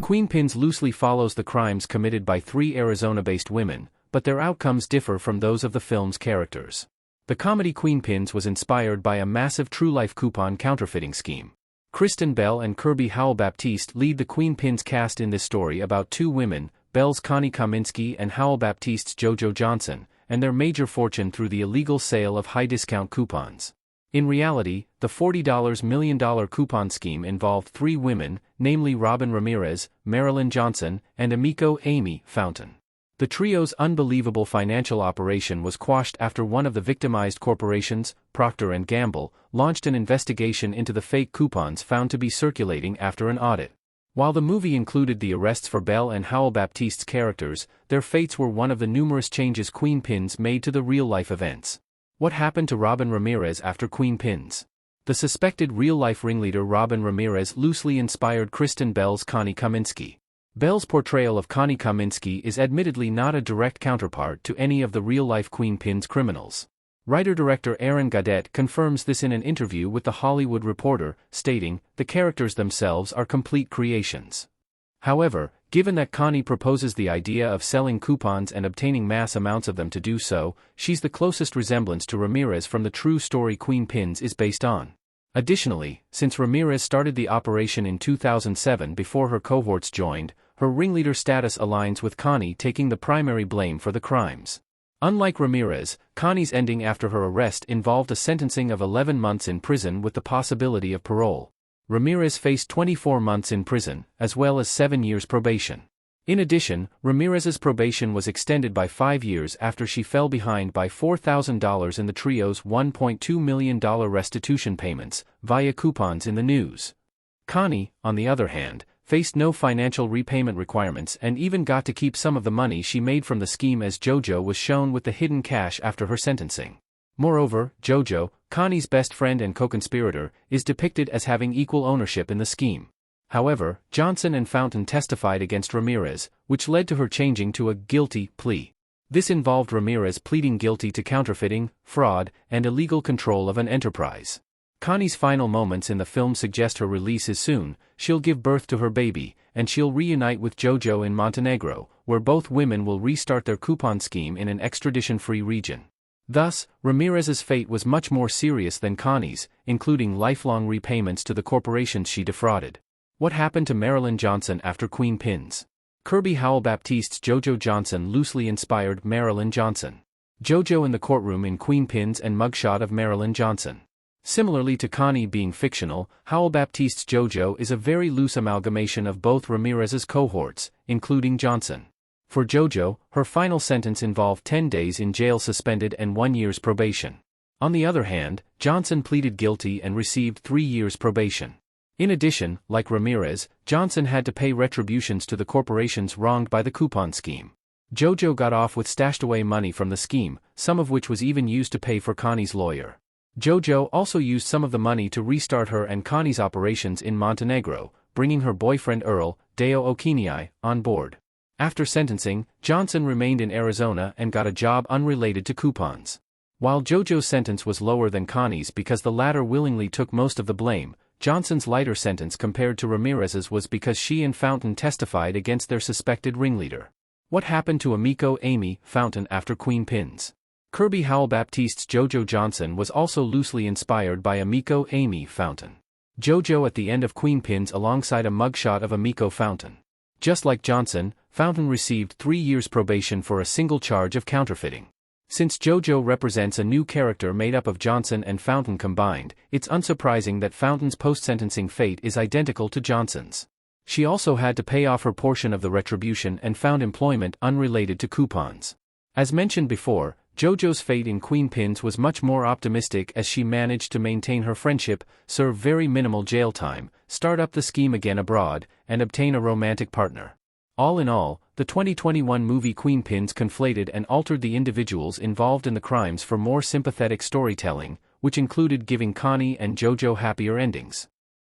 Queenpins loosely follows the crimes committed by three Arizona-based women, but their outcomes differ from those of the film's characters. The comedy Queenpins was inspired by a massive true-life coupon counterfeiting scheme. Kristen Bell and Kirby Howell-Baptiste lead the Queenpins cast in this story about two women, Bell's Connie Kaminsky and Howell-Baptiste's JoJo Johnson, and their major fortune through the illegal sale of high-discount coupons. In reality, the $40 million coupon scheme involved three women, namely Robin Ramirez, Marilyn Johnson, and Amico Amy Fountain. The trio's unbelievable financial operation was quashed after one of the victimized corporations, Procter & Gamble, launched an investigation into the fake coupons found to be circulating after an audit. While the movie included the arrests for Bell and Howell-Baptiste's characters, their fates were one of the numerous changes Queenpins made to the real-life events. What happened to Robin Ramirez after Queenpins? The suspected real-life ringleader Robin Ramirez loosely inspired Kristen Bell's Connie Kaminsky. Bell's portrayal of Connie Kaminsky is admittedly not a direct counterpart to any of the real-life Queenpins criminals. Writer-director Aaron Gaudette confirms this in an interview with The Hollywood Reporter, stating, "The characters themselves are complete creations." However, given that Connie proposes the idea of selling coupons and obtaining mass amounts of them to do so, she's the closest resemblance to Ramirez from the true story Queenpins is based on. Additionally, since Ramirez started the operation in 2007 before her cohorts joined, her ringleader status aligns with Connie taking the primary blame for the crimes. Unlike Ramirez, Connie's ending after her arrest involved a sentencing of 11 months in prison with the possibility of parole. Ramirez faced 24 months in prison, as well as 7 years probation. In addition, Ramirez's probation was extended by 5 years after she fell behind by $4,000 in the trio's $1.2 million restitution payments, via coupons in the news. Connie, on the other hand, faced no financial repayment requirements and even got to keep some of the money she made from the scheme, as JoJo was shown with the hidden cash after her sentencing. Moreover, JoJo, Connie's best friend and co-conspirator, is depicted as having equal ownership in the scheme. However, Johnson and Fountain testified against Ramirez, which led to her changing to a guilty plea. This involved Ramirez pleading guilty to counterfeiting, fraud, and illegal control of an enterprise. Connie's final moments in the film suggest her release is soon. She'll give birth to her baby, and she'll reunite with JoJo in Montenegro, where both women will restart their coupon scheme in an extradition-free region. Thus, Ramirez's fate was much more serious than Connie's, including lifelong repayments to the corporations she defrauded. What happened to Marilyn Johnson after Queenpins? Kirby Howell-Baptiste's JoJo Johnson loosely inspired Marilyn Johnson. JoJo in the courtroom in Queenpins and mugshot of Marilyn Johnson. Similarly to Connie being fictional, Howell-Baptiste's JoJo is a very loose amalgamation of both Ramirez's cohorts, including Johnson. For JoJo, her final sentence involved 10 days in jail suspended and 1 year's probation. On the other hand, Johnson pleaded guilty and received 3 years probation. In addition, like Ramirez, Johnson had to pay retributions to the corporations wronged by the coupon scheme. JoJo got off with stashed away money from the scheme, some of which was even used to pay for Connie's lawyer. JoJo also used some of the money to restart her and Connie's operations in Montenegro, bringing her boyfriend Earl, Deo Okinii, on board. After sentencing, Johnson remained in Arizona and got a job unrelated to coupons. While JoJo's sentence was lower than Connie's because the latter willingly took most of the blame, Johnson's lighter sentence compared to Ramirez's was because she and Fountain testified against their suspected ringleader. What happened to Amico Amy Fountain after Queenpins? Kirby Howell-Baptiste's JoJo Johnson was also loosely inspired by Amico Amy Fountain. JoJo at the end of Queenpins alongside a mugshot of Amico Fountain. Just like Johnson, Fountain received 3 years probation for a single charge of counterfeiting. Since JoJo represents a new character made up of Johnson and Fountain combined, it's unsurprising that Fountain's post-sentencing fate is identical to Johnson's. She also had to pay off her portion of the retribution and found employment unrelated to coupons. As mentioned before, JoJo's fate in Queenpins was much more optimistic as she managed to maintain her friendship, serve very minimal jail time, start up the scheme again abroad, and obtain a romantic partner. All in all, the 2021 movie Queenpins conflated and altered the individuals involved in the crimes for more sympathetic storytelling, which included giving Connie and JoJo happier endings.